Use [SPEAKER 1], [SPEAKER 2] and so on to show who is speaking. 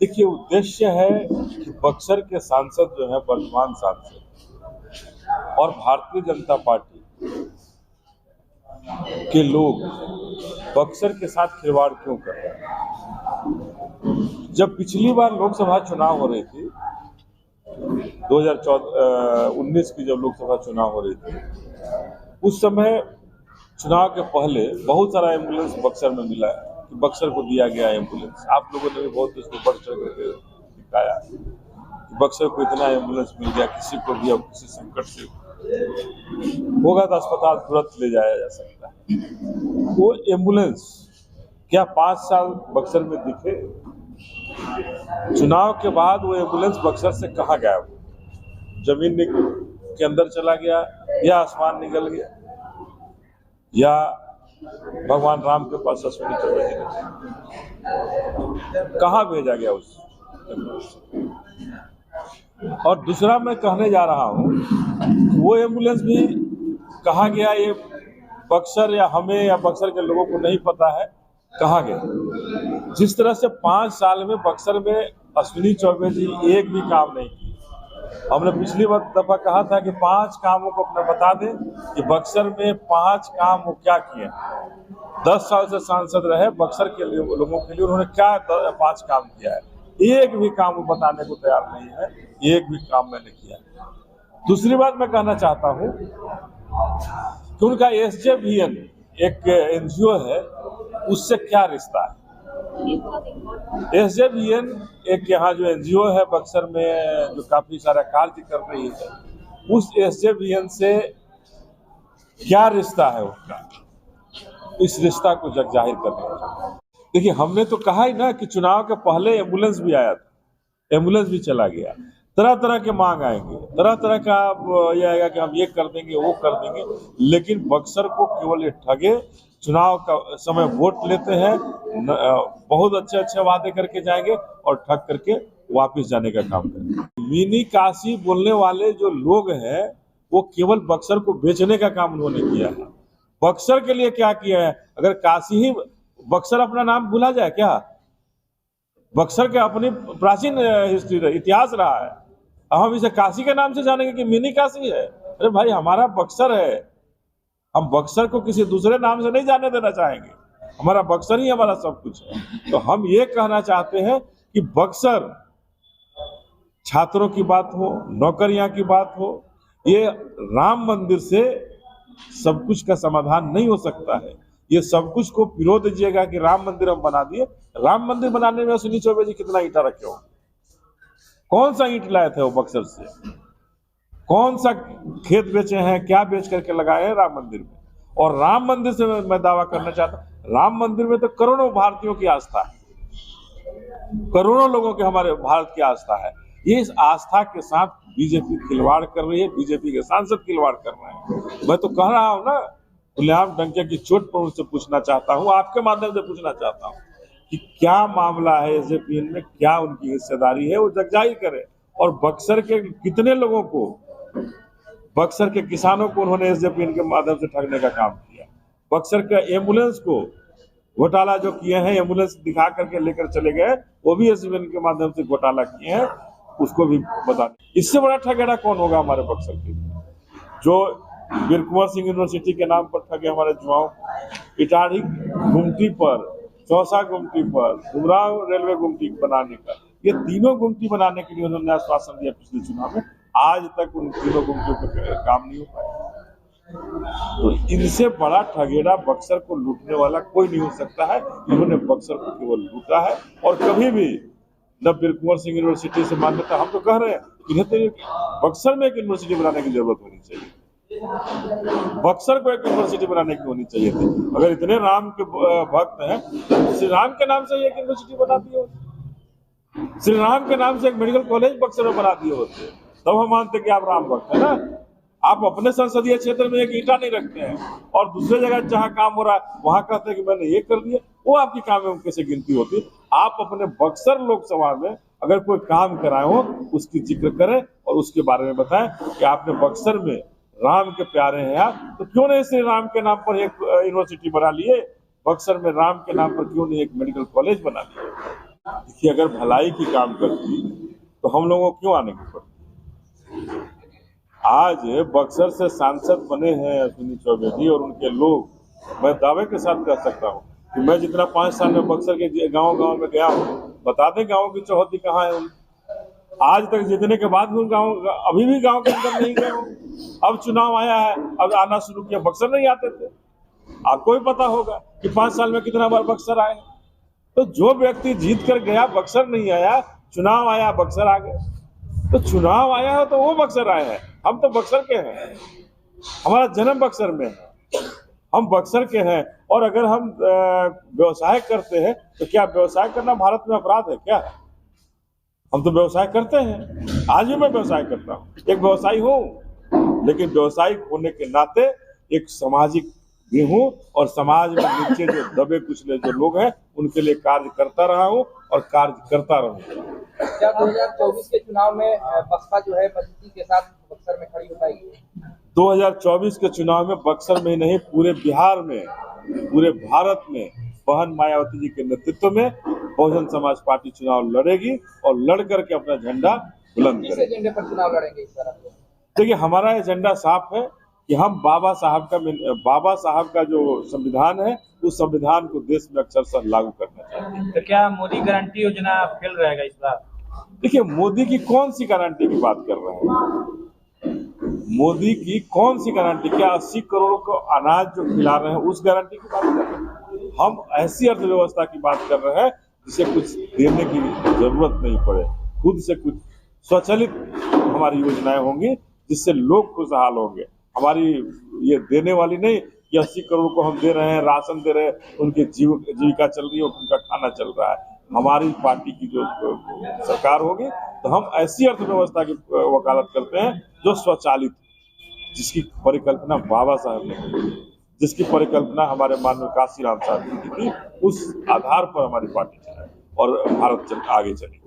[SPEAKER 1] देखिए, उद्देश्य है कि बक्सर के सांसद जो है, वर्तमान सांसद और भारतीय जनता पार्टी के लोग बक्सर के साथ खिलवाड़ क्यों कर रहे हैं। जब पिछली बार लोकसभा चुनाव हो रही थी 2019 की, जब लोकसभा चुनाव हो रही थी, उस समय चुनाव के पहले बहुत सारा एम्बुलेंस बक्सर में मिला है कि बक्सर को दिया गया एम्बुलेंस। आप लोगों ने भी बहुत इसको बढ़ चढ़ करके दिखाया कि बक्सर को इतना एम्बुलेंस मिल गया, किसी को भी अब किसी संकट से होगा तो अस्पताल तुरंत ले जाया जा सकता है। वो एम्बुलेंस क्या 5 साल बक्सर में दिखे? चुनाव के बाद वो एम्बुलेंस बक्सर से कहाँ गया? जमीन के अंदर चला गया, या आसमान निकल गया, या भगवान राम के पास अश्विनी चौबे जी ने कहाँ भेजा गया उस? और दूसरा मैं कहने जा रहा हूँ, वो एम्बुलेंस भी कहाँ गया, ये बक्सर या हमें या बक्सर के लोगों को नहीं पता है कहाँ गया। जिस तरह से 5 साल में बक्सर में अश्विनी चौबे जी एक भी काम नहीं किए। हमने पिछली दफा कहा था कि 5 कामों को अपना बता दें कि बक्सर में 5 काम वो क्या किए। 10 साल से सांसद रहे, बक्सर के लोगों के लिए उन्होंने क्या 5 काम किया है? एक भी काम वो बताने को तैयार नहीं है, एक भी काम मैंने किया। दूसरी बात मैं कहना चाहता हूँ कि उनका SJVN एक NGO है, उससे क्या रिश्ता है? SJVN एक यहाँ जो NGO है बक्सर में, जो काफी सारा कार्य कर रही है, उस SJVN से क्या रिश्ता है उनका? इस रिश्ता को जग जाहिर करने। देखिए, हमने तो कहा ही ना कि चुनाव के पहले एम्बुलेंस भी आया था, एम्बुलेंस भी चला गया। तरह तरह के मांग आएंगे, तरह तरह का ये आएगा कि हम ये कर देंगे, वो कर देंगे, लेकिन बक्सर को केवल ये ठगे। चुनाव का समय वोट लेते हैं, बहुत अच्छे अच्छे वादे करके जाएंगे और ठग करके वापस जाने का काम करेंगे। मिनी काशी बोलने वाले जो लोग हैं, वो केवल बक्सर को बेचने का काम उन्होंने किया है। बक्सर के लिए क्या किया है? अगर काशी ही, बक्सर अपना नाम भूला जाए क्या? बक्सर के अपनी प्राचीन हिस्ट्री इतिहास रहा है। हम इसे काशी के नाम से जानेंगे कि मिनी काशी है? अरे भाई, हमारा बक्सर है, हम बक्सर को किसी दूसरे नाम से नहीं जाने देना चाहेंगे। हमारा बक्सर ही हमारा सब कुछ है। तो हम ये कहना चाहते हैं कि बक्सर छात्रों की बात हो, नौकरियां की बात हो, ये राम मंदिर से सब कुछ का समाधान नहीं हो सकता है। ये सब कुछ को पिरो दीजिएगा कि राम मंदिर हम बना दिए। राम मंदिर बनाने में अश्विनी चौबे जी कितना ईंटा रखे हो? कौन सा ईंट लाए थे वो बक्सर से? कौन सा खेत बेचे हैं, क्या बेच करके लगाए हैं राम मंदिर में? और राम मंदिर से मैं दावा करना चाहता हूं, राम मंदिर में तो करोड़ों भारतीयों की आस्था है, करोड़ों लोगों की हमारे भारत की आस्था है। ये इस आस्था के साथ बीजेपी खिलवाड़ कर रही है, बीजेपी के सांसद खिलवाड़ कर रहे हैं। मैं तो कह रहा हूं ना, खुलेआम डंके की चोट पर उनसे पूछना चाहता हूं, आपके माध्यम से पूछना चाहता हूं कि क्या मामला है SJVN में, क्या उनकी हिस्सेदारी है, वो जगजाहिर करे। और बक्सर के कितने लोगों को, बक्सर के किसानों को उन्होंने SJVN के माध्यम से ठगने का काम किया। बक्सर के एम्बुलेंस को घोटाला जो किए हैं, एम्बुलेंस दिखा करके लेकर चले गए, वो भी SJVN के माध्यम से घोटाला किए हैं, उसको भी बता दें। इससे बड़ा ठगेड़ा कौन होगा हमारे बक्सर के? जो वीर कुंवर सिंह यूनिवर्सिटी के नाम पर ठगे हमारे युवाओं, इटाढ़ी गुमटी पर, चौसा गुमटी पर, डुमराव रेलवे गुमटी बनाने का, ये तीनों गुमटी बनाने के लिए उन्होंने आश्वासन दिया पिछले चुनाव में। आज तक उन तीनों गुमटियों पर काम नहीं हो पाया। तो इनसे बड़ा ठगेड़ा बक्सर को लूटने वाला कोई नहीं हो सकता है। इन्होंने बक्सर को केवल लूटा है, और कभी भी न वीर कुंवर सिंह यूनिवर्सिटी से मान्यता, हम तो कह रहे हैं इन्हें तो बक्सर में एक यूनिवर्सिटी बनाने की जरूरत होनी चाहिए, बक्सर को एक यूनिवर्सिटी बनाने की होनी चाहिए थी। अगर इतने राम के भक्त हैं, श्री राम के नाम से एक यूनिवर्सिटी बना दिए होते, श्री राम के नाम से एक मेडिकल कॉलेज बक्सर में बना दिए होते, तब हम मानते कि आप राम भक्त है ना। आप अपने संसदीय क्षेत्र में एक ईंटा नहीं रखते हैं, और दूसरे जगह जहां काम हो रहा है वहां कहते हैं कि मैंने ये कर दिया। वो आपकी काम में कैसे गिनती होती? आप अपने बक्सर लोकसभा में अगर कोई काम कराए हो, उसकी जिक्र करें और उसके बारे में बताएं कि आपने बक्सर में राम के प्यारे हैं आप, तो क्यों नहीं श्री राम के नाम पर एक यूनिवर्सिटी बना लिए? बक्सर में राम के नाम पर क्यों नहीं एक मेडिकल कॉलेज बना लिए? देखिए, अगर भलाई की काम करती तो हम लोगों को क्यों आने की पड़ती। आज बक्सर से सांसद बने हैं अश्विनी चौबे जी और उनके लोग, मैं दावे के साथ कह सकता हूँ कि मैं जितना 5 साल में बक्सर के गांव में गया हूँ, बता दें गाँव की चौहद्दी कहाँ है। आज तक जीतने के बाद भी गाँव अभी भी गाँव के अंदर नहीं गए हूँ। अब चुनाव आया है, अब आना शुरू किया। बक्सर नहीं आते थे, आपको भी पता होगा कि 5 साल में कितना बार बक्सर आए। तो जो व्यक्ति जीत कर गया बक्सर नहीं आया, चुनाव आया बक्सर आ गए। तो चुनाव आया है तो वो बक्सर आए हैं, हम तो बक्सर के हैं, हमारा जन्म बक्सर में है, हम बक्सर के हैं। और अगर हम व्यवसाय करते हैं तो क्या व्यवसाय करना भारत में अपराध है क्या। हम तो व्यवसाय करते हैं, आज भी मैं व्यवसाय करता हूँ, एक व्यवसायी हूँ, लेकिन व्यवसायिक होने के नाते एक सामाजिक भी हूँ और समाज में नीचे जो दबे कुचले जो लोग हैं उनके लिए कार्य करता रहा हूँ और कार्य करता रहूँगा।
[SPEAKER 2] क्या 2024 के चुनाव में बसपा जो है मजबूती के साथ बक्सर में खड़ी हो पाएगी?
[SPEAKER 1] 2024 के चुनाव में बक्सर में नहीं, पूरे बिहार में, पूरे भारत में बहन मायावती जी के नेतृत्व में बहुजन समाज पार्टी चुनाव लड़ेगी और लड़ करके अपना झंडा बुलंद करेगी।
[SPEAKER 2] किस एजेंडे पर चुनाव लड़ेंगे इस बार?
[SPEAKER 1] देखिए, हमारा एजेंडा साफ है कि हम बाबा साहब का जो संविधान है उस संविधान को देश में अक्षरशः लागू करना चाहते हैं।
[SPEAKER 2] तो क्या मोदी गारंटी योजना फेल रहेगा इस बार?
[SPEAKER 1] देखिए, मोदी की कौन सी गारंटी की बात कर रहे हैं। मोदी की कौन सी गारंटी? क्या 80 करोड़ को अनाज जो खिला रहे हैं उस गारंटी की बात कर रहे हैं? हम ऐसी अर्थव्यवस्था की बात कर रहे हैं जिसे कुछ देने की जरूरत नहीं पड़े, खुद से कुछ स्वचालित हमारी योजनाएं होंगी जिससे लोग खुशहाल होंगे। हमारी ये देने वाली नहीं कि 80 करोड़ को हम दे रहे हैं, राशन दे रहे हैं, उनकी जीविका चल रही है, उनका खाना चल रहा है। हमारी पार्टी की जो सरकार होगी तो हम ऐसी अर्थव्यवस्था की वकालत करते हैं जो स्वचालित, जिसकी परिकल्पना बाबा साहब ने की, जिसकी परिकल्पना हमारे माननीय काशीराम साहब ने की थी। उस आधार पर हमारी पार्टी चले और भारत आगे चले।